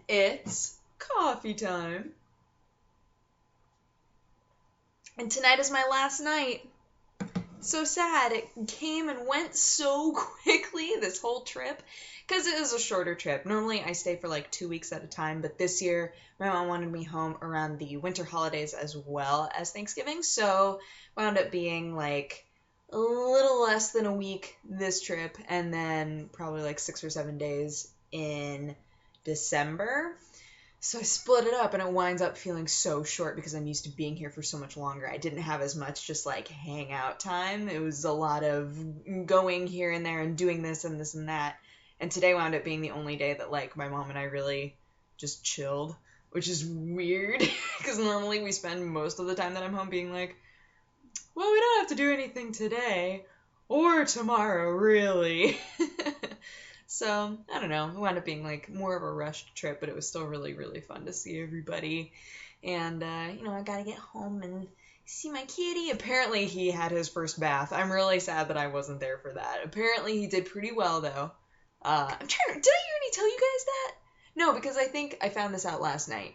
It's coffee time. And tonight is my last night. So sad. It came and went so quickly, this whole trip, because it is a shorter trip. Normally I stay for like 2 weeks at a time, but this year my mom wanted me home around the winter holidays as well as Thanksgiving, so wound up being like a little less than a week this trip, and then probably like 6 or 7 days in December. So I split it up, and it winds up feeling so short because I'm used to being here for so much longer. I didn't have as much just like hangout time. It was a lot of going here and there and doing this and this and that. And today wound up being the only day that like my mom and I really just chilled, which is weird because normally we spend most of the time that I'm home being like, well, we don't have to do anything today or tomorrow, really. So, I don't know, it wound up being like more of a rushed trip, but it was still really, really fun to see everybody. And, I gotta get home and see my kitty. Apparently he had his first bath. I'm really sad that I wasn't there for that. Apparently he did pretty well, though. Did I already tell you guys that? No, because I think I found this out last night.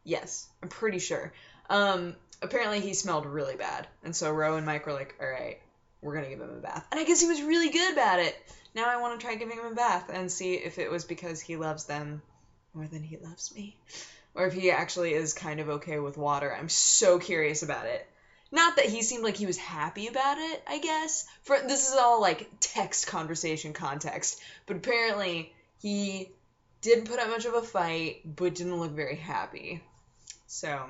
Yes, I'm pretty sure. Apparently he smelled really bad. And so Ro and Mike were like, all right, we're gonna give him a bath. And I guess he was really good about it. Now I want to try giving him a bath and see if it was because he loves them more than he loves me. Or if he actually is kind of okay with water. I'm so curious about it. Not that he seemed like he was happy about it, I guess. This is all like text conversation context. But apparently he didn't put up much of a fight, but didn't look very happy. So,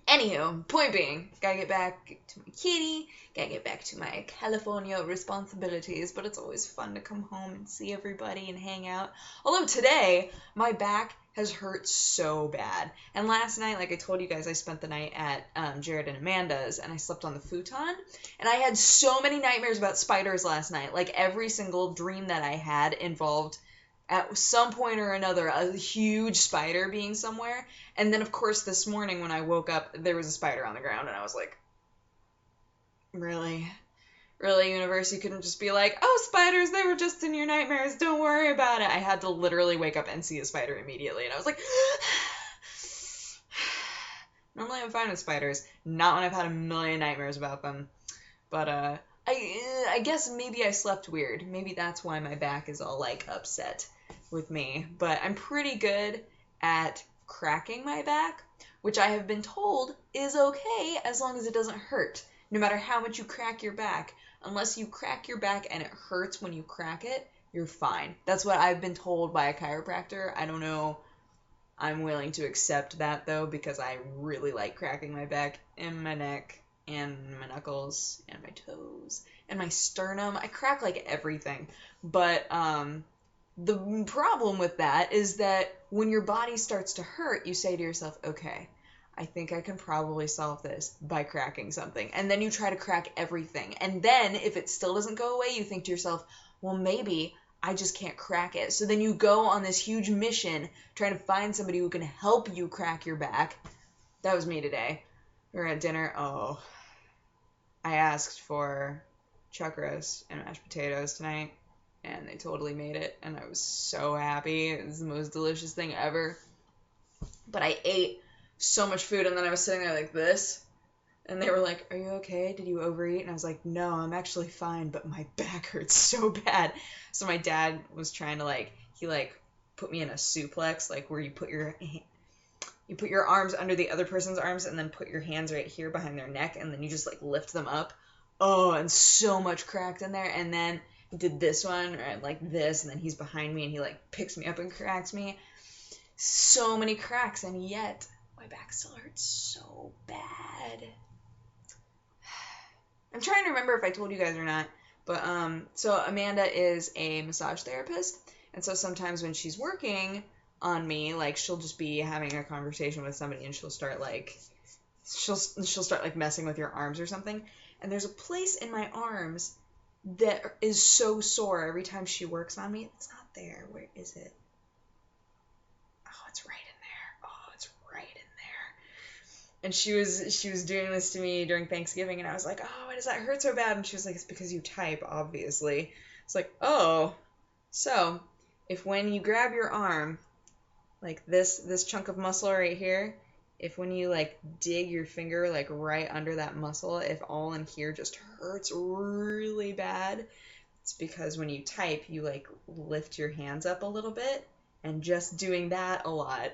anywho, point being, gotta get back to my kitty, gotta get back to my California responsibilities, but it's always fun to come home and see everybody and hang out. Although today, my back has hurt so bad. And last night, like I told you guys, I spent the night at Jared and Amanda's, and I slept on the futon, and I had so many nightmares about spiders last night. Like, every single dream that I had involved at some point or another, a huge spider being somewhere. And then, of course, this morning when I woke up, there was a spider on the ground, and I was like, really? Really, universe? You couldn't just be like, oh, spiders, they were just in your nightmares, don't worry about it. I had to literally wake up and see a spider immediately, and I was like, normally I'm fine with spiders, not when I've had a million nightmares about them. But, I guess maybe I slept weird. Maybe that's why my back is all, like, upset with me. But I'm pretty good at cracking my back, which I have been told is okay as long as it doesn't hurt. No matter how much you crack your back, unless you crack your back and it hurts when you crack it, you're fine. That's what I've been told by a chiropractor. I don't know. I'm willing to accept that, though, because I really like cracking my back and my neck and my knuckles and my toes and my sternum. I crack like everything. But the problem with that is that when your body starts to hurt, you say to yourself, okay, I think I can probably solve this by cracking something. And then you try to crack everything. And then if it still doesn't go away, you think to yourself, well, maybe I just can't crack it. So then you go on this huge mission trying to find somebody who can help you crack your back. That was me today. We were at dinner. Oh, I asked for chuck roast and mashed potatoes tonight, and they totally made it, and I was so happy. It was the most delicious thing ever. But I ate so much food, and then I was sitting there like this, and they were like, are you okay? Did you overeat? And I was like, no, I'm actually fine, but my back hurts so bad. So my dad was trying to, he put me in a suplex, where you put your arms under the other person's arms and then put your hands right here behind their neck, and then you just, lift them up. Oh, and so much cracked in there. And then he did this one, like this, and then he's behind me, and he, picks me up and cracks me. So many cracks, and yet my back still hurts so bad. I'm trying to remember if I told you guys or not, but, so Amanda is a massage therapist, and so sometimes when she's working on me, she'll just be having a conversation with somebody, and she'll start, she'll start, messing with your arms or something, and there's a place in my arms that is so sore every time she works on me. It's not there. Where is it? Oh, it's right in there. Oh, it's right in there. And she was doing this to me during Thanksgiving, and I was like, oh, why does that hurt so bad? And she was like, it's because you type, obviously. It's like, oh. So, if when you grab your arm, like this chunk of muscle right here, if when you like dig your finger like right under that muscle, if all in here just hurts really bad, it's because when you type, you like lift your hands up a little bit, and just doing that a lot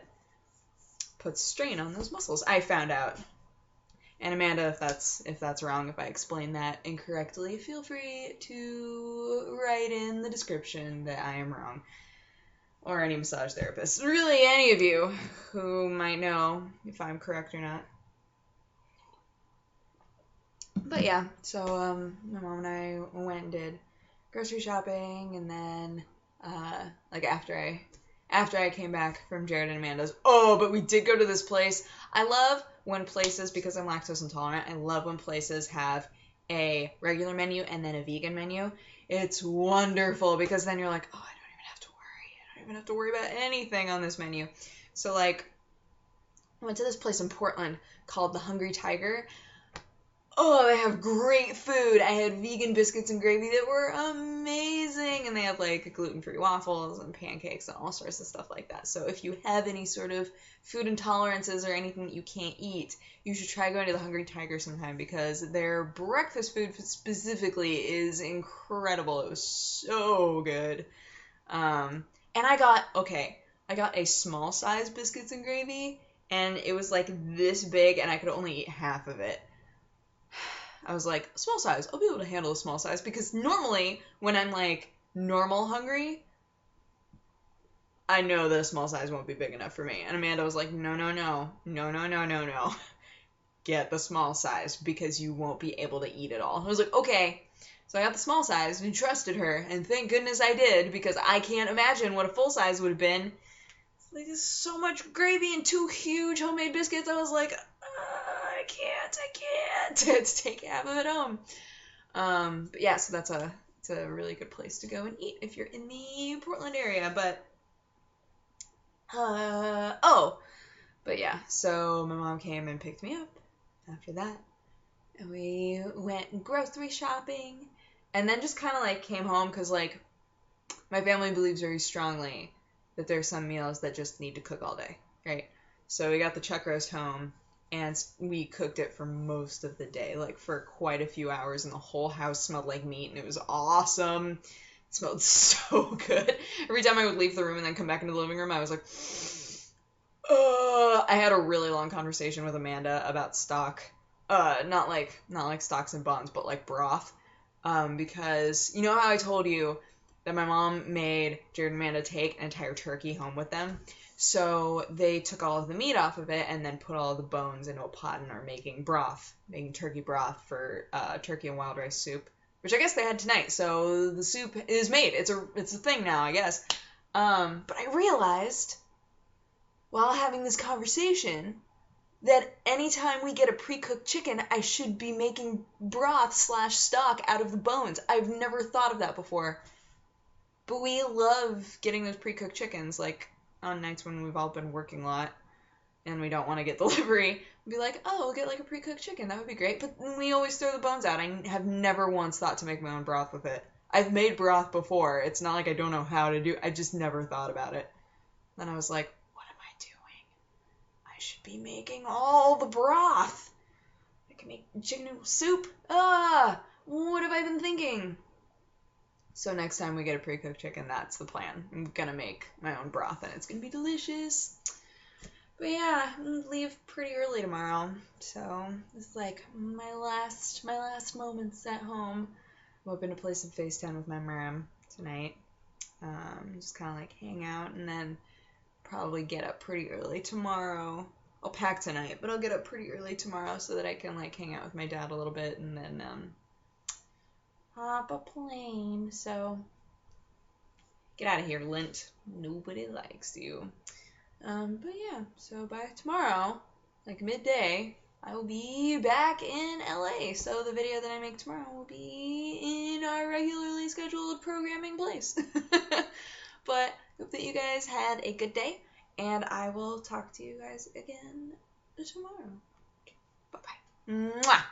puts strain on those muscles. I found out. And Amanda, if that's wrong, if I explain that incorrectly, feel free to write in the description that I am wrong. Or any massage therapist. Really, any of you who might know if I'm correct or not. But yeah, so my mom and I went and did grocery shopping, and then like after I came back from Jared and Amanda's, but we did go to this place. I love when places, because I'm lactose intolerant, I love when places have a regular menu and then a vegan menu. It's wonderful, because then you're like, I don't even have to worry about anything on this menu. So like, I went to this place in Portland called the Hungry Tiger. They have great food. I had vegan biscuits and gravy that were amazing. And they have like gluten-free waffles and pancakes and all sorts of stuff like that. So if you have any sort of food intolerances or anything that you can't eat, you should try going to the Hungry Tiger sometime, because their breakfast food specifically is incredible. It was so good. And I got a small size biscuits and gravy, and it was like this big, and I could only eat half of it. I was like, small size, I'll be able to handle a small size, because normally when I'm like normal hungry, I know that a small size won't be big enough for me. And Amanda was like, no. Get the small size, because you won't be able to eat it all. I was like, okay. So I got the small size and trusted her, and thank goodness I did, because I can't imagine what a full size would have been. Like, there's so much gravy and 2 huge homemade biscuits. I was like, I can't to take half of it home. But yeah, so it's a really good place to go and eat if you're in the Portland area. But yeah, so my mom came and picked me up after that, and we went grocery shopping, and then just kind of like came home, because like my family believes very strongly that there's some meals that just need to cook all day, right? So we got the chuck roast home, and we cooked it for most of the day, like for quite a few hours, and the whole house smelled like meat, and it was awesome. It smelled so good. Every time I would leave the room and then come back into the living room, I was like, I had a really long conversation with Amanda about stock. Not like stocks and bonds, but like broth. Because you know how I told you that my mom made Jared and Amanda take an entire turkey home with them? So they took all of the meat off of it and then put all of the bones into a pot and are making turkey broth for turkey and wild rice soup, which I guess they had tonight. So the soup is made. It's a thing now, I guess. But I realized while having this conversation that anytime we get a pre-cooked chicken, I should be making broth / stock out of the bones. I've never thought of that before. But we love getting those pre-cooked chickens, like on nights when we've all been working a lot and we don't want to get delivery. We'll be like, we'll get like a pre-cooked chicken. That would be great. But we always throw the bones out. I have never once thought to make my own broth with it. I've made broth before. It's not like I don't know how to do it. I just never thought about it. Then I was like, what am I doing? I should be making all the broth. I can make chicken noodle soup. What have I been thinking? So next time we get a pre-cooked chicken, that's the plan. I'm gonna make my own broth, and it's gonna be delicious. But yeah, I'm gonna leave pretty early tomorrow, so it's like my last moments at home. I'm hoping to play some FaceTime with my mom tonight. Just kind of like hang out, and then probably get up pretty early tomorrow. I'll pack tonight, but I'll get up pretty early tomorrow so that I can like hang out with my dad a little bit, and then hop a plane. So get out of here, Lint. Nobody likes you. But yeah, so by tomorrow, like midday, I will be back in LA. So the video that I make tomorrow will be in our regularly scheduled programming place. But hope that you guys had a good day, and I will talk to you guys again tomorrow. Bye-bye. Mwah!